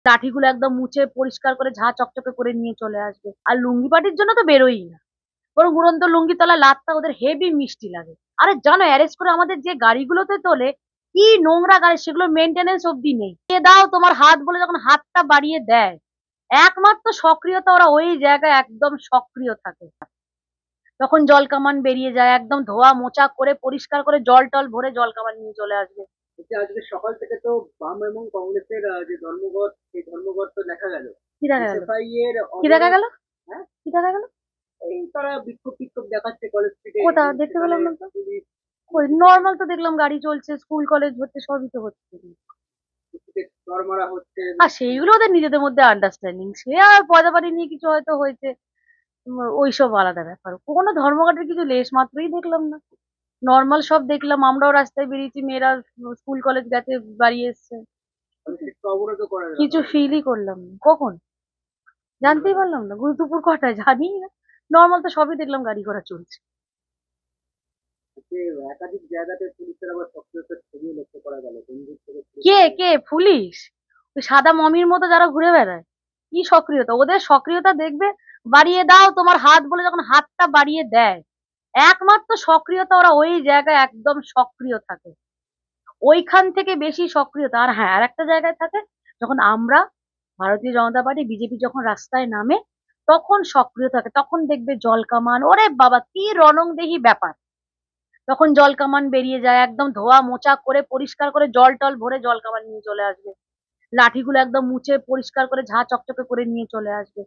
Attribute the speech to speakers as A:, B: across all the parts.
A: লাঠিগুলো একদম মুছে পরিষ্কার করে ঝাঁ চকচকে করে নিয়ে চলে আসবে। আর লুঙ্গি পার্টির জন্য তো বেরোই না, বরং উড়ন্ত লুঙ্গি তলা লাতটা ওদের হেভি মিষ্টি লাগে। আরে জানো, অ্যারেস্ট করে আমাদের যে গাড়িগুলোতে তোলে, কি নোংরা গাড়ি, সেগুলো মেনটেনেন্স অব্দি নেই। দাও তোমার হাত বলে যখন হাতটা বাড়িয়ে দেয়, একমাত্র সক্রিয়তা ওরা ওই জায়গায় একদম সক্রিয় থাকে। তখন জল কামান বেরিয়ে যায়, একদম ধোয়া মোচা করে পরিষ্কার করে জল টল ভরে জল কামান নিয়ে চলে আসবে।
B: আজকে সকাল থেকে তো বাম এবং কংগ্রেসের যে ধর্মঘট, সেই ধর্মঘট তো দেখা গেল।
A: কি দেখা গেল?
B: এসএফআই এর
A: কি দেখা গেল?
B: হ্যাঁ,
A: কি দেখা গেল?
B: এই তারা বিক্ষোভ টিক্ষোভ দেখাচ্ছে কলেজ স্ট্রিটে।
A: কোথা দেখতে পেলাম না তো। ওই নর্মাল তো দেখলাম, গাড়ি চলছে, স্কুল কলেজ হচ্ছে, সবই তো হচ্ছে।
B: চড় মারা হচ্ছে।
A: আর সেইগুলো ওদের নিজেদের মধ্যে আন্ডারস্ট্যান্ডিং, সে আর পয়দা পানি নিয়ে কিছু হয়তো হয়েছে, ওইসব আলাদা ব্যাপার। কোনো ধর্মঘটের কিছু লেশ মাত্রই দেখলাম না। নর্মাল সব দেখলাম, আমরাও রাস্তায় বেরিয়েছি, মেয়েরা স্কুল কলেজ গেছে, বাড়ি এসছে,
B: অবরোধ করা
A: কিছু ফিলই করলাম না। কখন জানতেই পারলাম না, দুপুর কটায় জানি না। নর্মাল তো সবই দেখলাম, গাড়ি ঘোড়া চলছে।
B: একাধিক জায়গাতে পুলিশের আবার সক্রিয়তার ছবিও লক্ষ্য করা গেল।
A: কে কে পুলিশ? ওই সাদা মমির মতো যারা ঘুরে বেড়ায়, কি সক্রিয়তা ওদের? সক্রিয়তা দেখবে, বাড়িয়ে দাও তোমার হাত বলে যখন হাতটা বাড়িয়ে দেয়, একমাত্র সক্রিয়তা ওরা ওই জায়গায় একদম সক্রিয় থাকে। ওইখান থেকে বেশি সক্রিয়তা। আর হ্যাঁ, আর একটা জায়গায় থাকে, যখন আমরা ভারতীয় জনতা পার্টি বিজেপি যখন রাস্তায় নামে, তখন সক্রিয় থাকে। তখন দেখবে জল কামান, ওরে বাবা কি রণংদেহী ব্যাপার। তখন জল কামান বেরিয়ে যায়, একদম ধোয়া মোচা করে পরিষ্কার করে জল টল ভরে জল কামান নিয়ে চলে আসবে। লাঠিগুলো একদম মুছে পরিষ্কার করে ঝাঁ চকচকে করে নিয়ে চলে আসবে।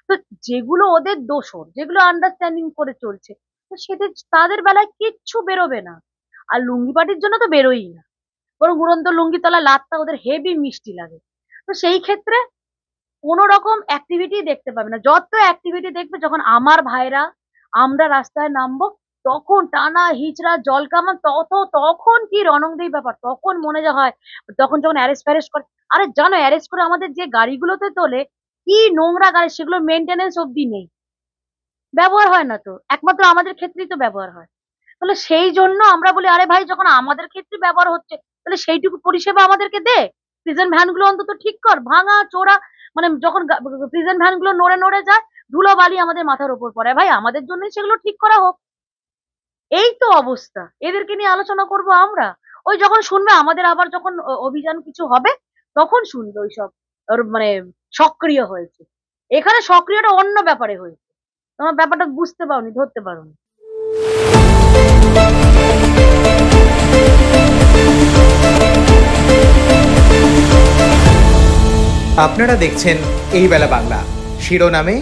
A: তো যেগুলো ওদের দোষর, যেগুলো আন্ডারস্ট্যান্ডিং করে চলছে, তো সেদের তাদের বেলায় কিচ্ছু বেরোবে না। আর লুঙ্গি পার্টির জন্য তো বেরোই না, বরং উড়ন্ত লুঙ্গি তলা লাতটা ওদের হেভি মিষ্টি লাগে। তো সেই ক্ষেত্রে কোন রকম অ্যাক্টিভিটি দেখতে পাবে না। যত অ্যাক্টিভিটি দেখবে যখন আমার ভাইরা আমরা রাস্তায় নামবো, তখন টানা হিচড়া জল কামান, তখন কি রণংদেহী ব্যাপার, তখন মনে যা হয়। তখন যখন অ্যারেস্ট ফ্যারেস্ট করে, আরে জানো, অ্যারেস্ট করে আমাদের যে গাড়িগুলোতে তোলে, কি নোংরা গাড়ি, সেগুলো মেনটেনেন্স অব্দি নেই, ব্যবহার হয় না তো। একমাত্র আমাদের ক্ষেত্রেই তো ব্যবহার হয়। তাহলে সেই জন্য আমরা বলি, আরে ভাই যখন আমাদের ক্ষেত্রে ব্যবহার হচ্ছে, তাহলে সেইটুকু পরিষেবা আমাদেরকে দে। প্রিজন ভ্যান গুলো অন্তত ঠিক কর, ভাঙা চোরা, মানে যখন প্রিজন ভ্যান গুলো নড়ে নড়ে যায়, ধুলো বালি আমাদের মাথার উপর পড়ে, ভাই আমাদের জন্যই সেগুলো ঠিক করা হোক। এই তো অবস্থা, এদেরকে নিয়ে আলোচনা করব আমরা। ওই যখন শুনবে আমাদের আবার যখন অভিযান কিছু হবে, তখন শুনবে ওইসব মানে সক্রিয় হয়েছে। এখানে সক্রিয়টা অন্য ব্যাপারে হয়েছে, তোমার ব্যাপারটা বুঝতে পারোনি, ধরতে পারোনি।
C: আপনারা দেখছেন এই বেলা বাংলা শিরোনামে